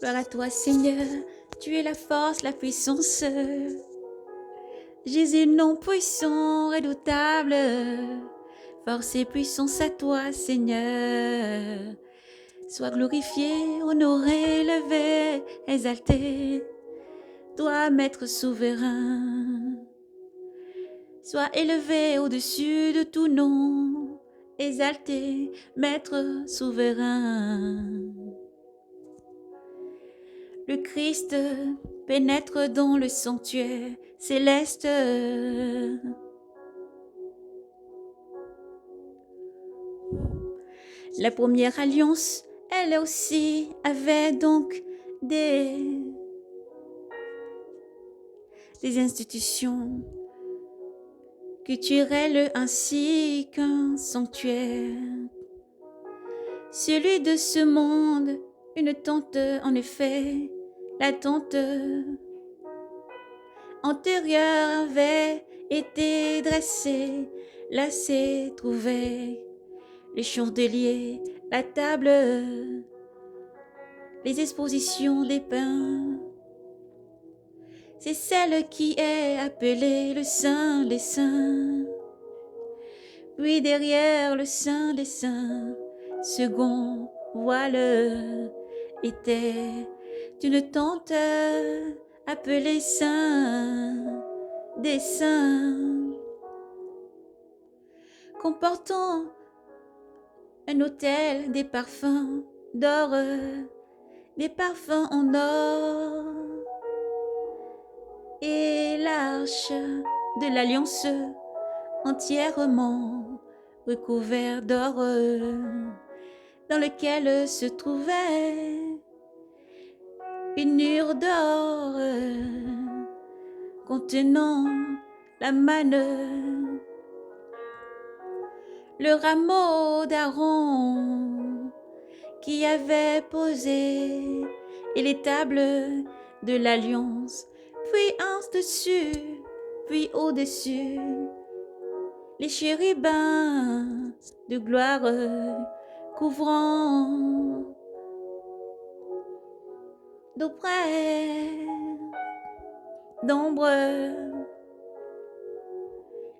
Gloire à toi, Seigneur, tu es la force, la puissance. Jésus, nom puissant, redoutable. Force et puissance à toi, Seigneur. Sois glorifié, honoré, élevé, exalté. Toi, Maître souverain. Sois élevé au-dessus de tout nom. Exalté, Maître souverain. Le Christ pénètre dans le sanctuaire céleste. La première alliance, elle aussi avait donc des institutions culturelles ainsi qu'un sanctuaire. Celui de ce monde, une tente en effet, la tente antérieure avait été dressée, là s'est trouvé les chandeliers, la table, les expositions des pains. C'est celle qui est appelée le Saint des Saints. Puis derrière le Saint des Saints, second voile était une tente appelée Saint des Saints, comportant un autel, des parfums d'or, des parfums en or, et l'arche de l'alliance entièrement recouvert d'or, dans lequel se trouvait une urne d'or contenant la manne, le rameau d'Aaron qui avait posé, et les tables de l'alliance, puis en dessus, puis au-dessus, les chérubins de gloire couvrant d'auprès d'ombre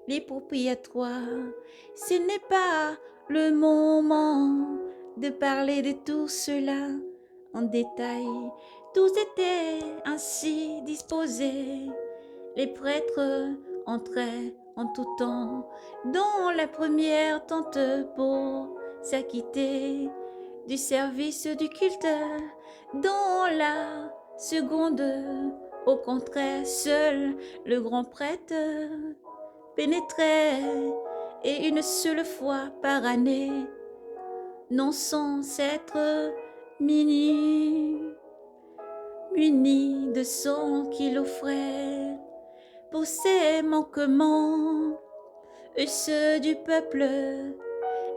les propriétaires. Ce n'est pas le moment de parler de tout cela en détail. Tous étaient ainsi disposés. Les prêtres entraient en tout temps dans la première tente pour s'acquitter du service du culte. Dans la seconde, au contraire, seul le grand prêtre pénétrait, et une seule fois par année, non sans être muni de son qu'il offrait pour ses manquements et ceux du peuple.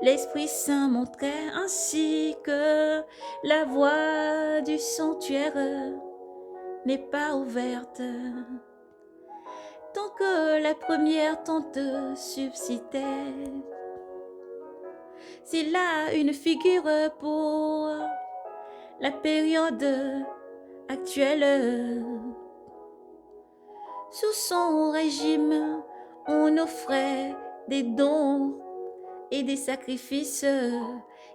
L'Esprit Saint montrait ainsi que la voie du sanctuaire n'est pas ouverte tant que la première tente subsistait. C'est là une figure pour la période actuelle. Sous son régime, on offrait des dons et des sacrifices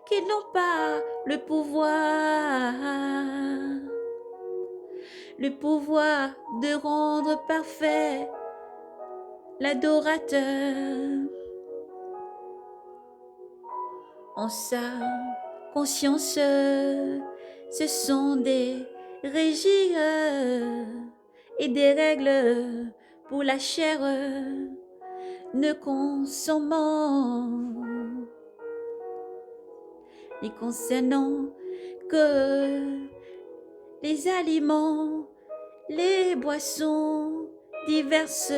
qui n'ont pas le pouvoir de rendre parfait l'adorateur. En sa conscience, ce sont des régies et des règles pour la chair, ne consommant ni concernant que les aliments, les boissons, diverses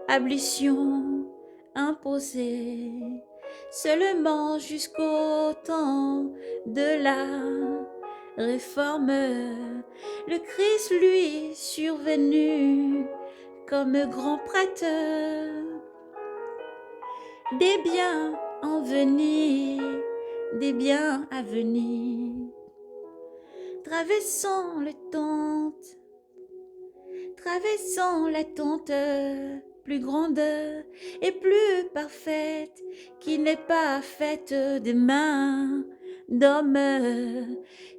ablutions imposées seulement jusqu'au temps de la réforme. Le Christ, lui, survenu comme grand prêtre, des biens en venir, des biens à venir, Traversons l'attente plus grande et plus parfaite qui n'est pas faite de mains d'homme.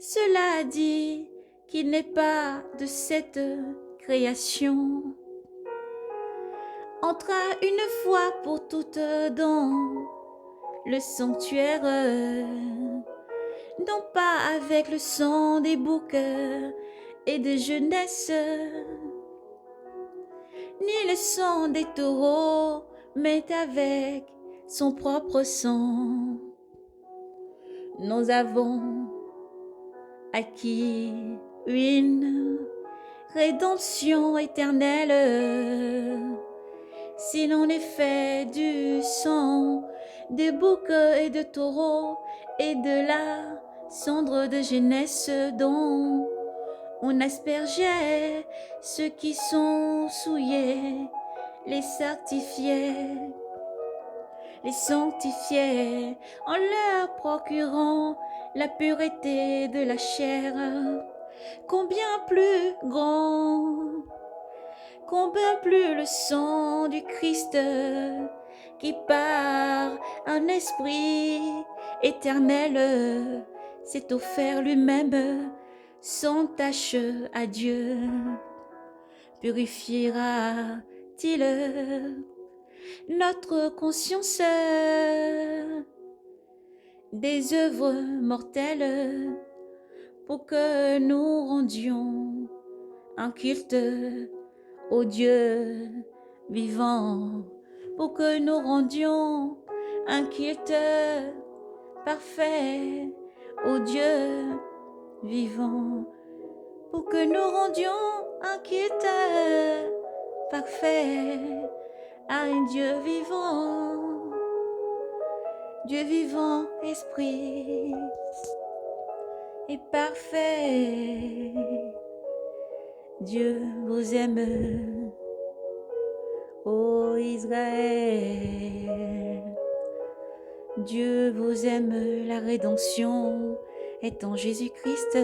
Cela dit qu'il n'est pas de cette création. Entra une fois pour toutes dans le sanctuaire, non pas avec le sang des boucs et de jeunesse, ni le sang des taureaux, mais avec son propre sang. Nous avons acquis une rédemption éternelle. Si l'on est fait du sang de boucs et de taureaux et de la cendre de jeunesse dont on aspergeait ceux qui sont souillés, les sanctifiait en leur procurant la pureté de la chair. Combien plus le sang du Christ qui par un esprit éternel s'est offert lui-même sans tache à Dieu. Purifiera-t-il notre conscience des œuvres mortelles pour que nous rendions un culte au Dieu vivant, pour que nous rendions un culte parfait au Dieu vivant, pour que nous rendions un culte parfait à un Dieu vivant, esprit et parfait. Dieu vous aime, ô Israël. Dieu vous aime, la rédemption est en Jésus-Christ.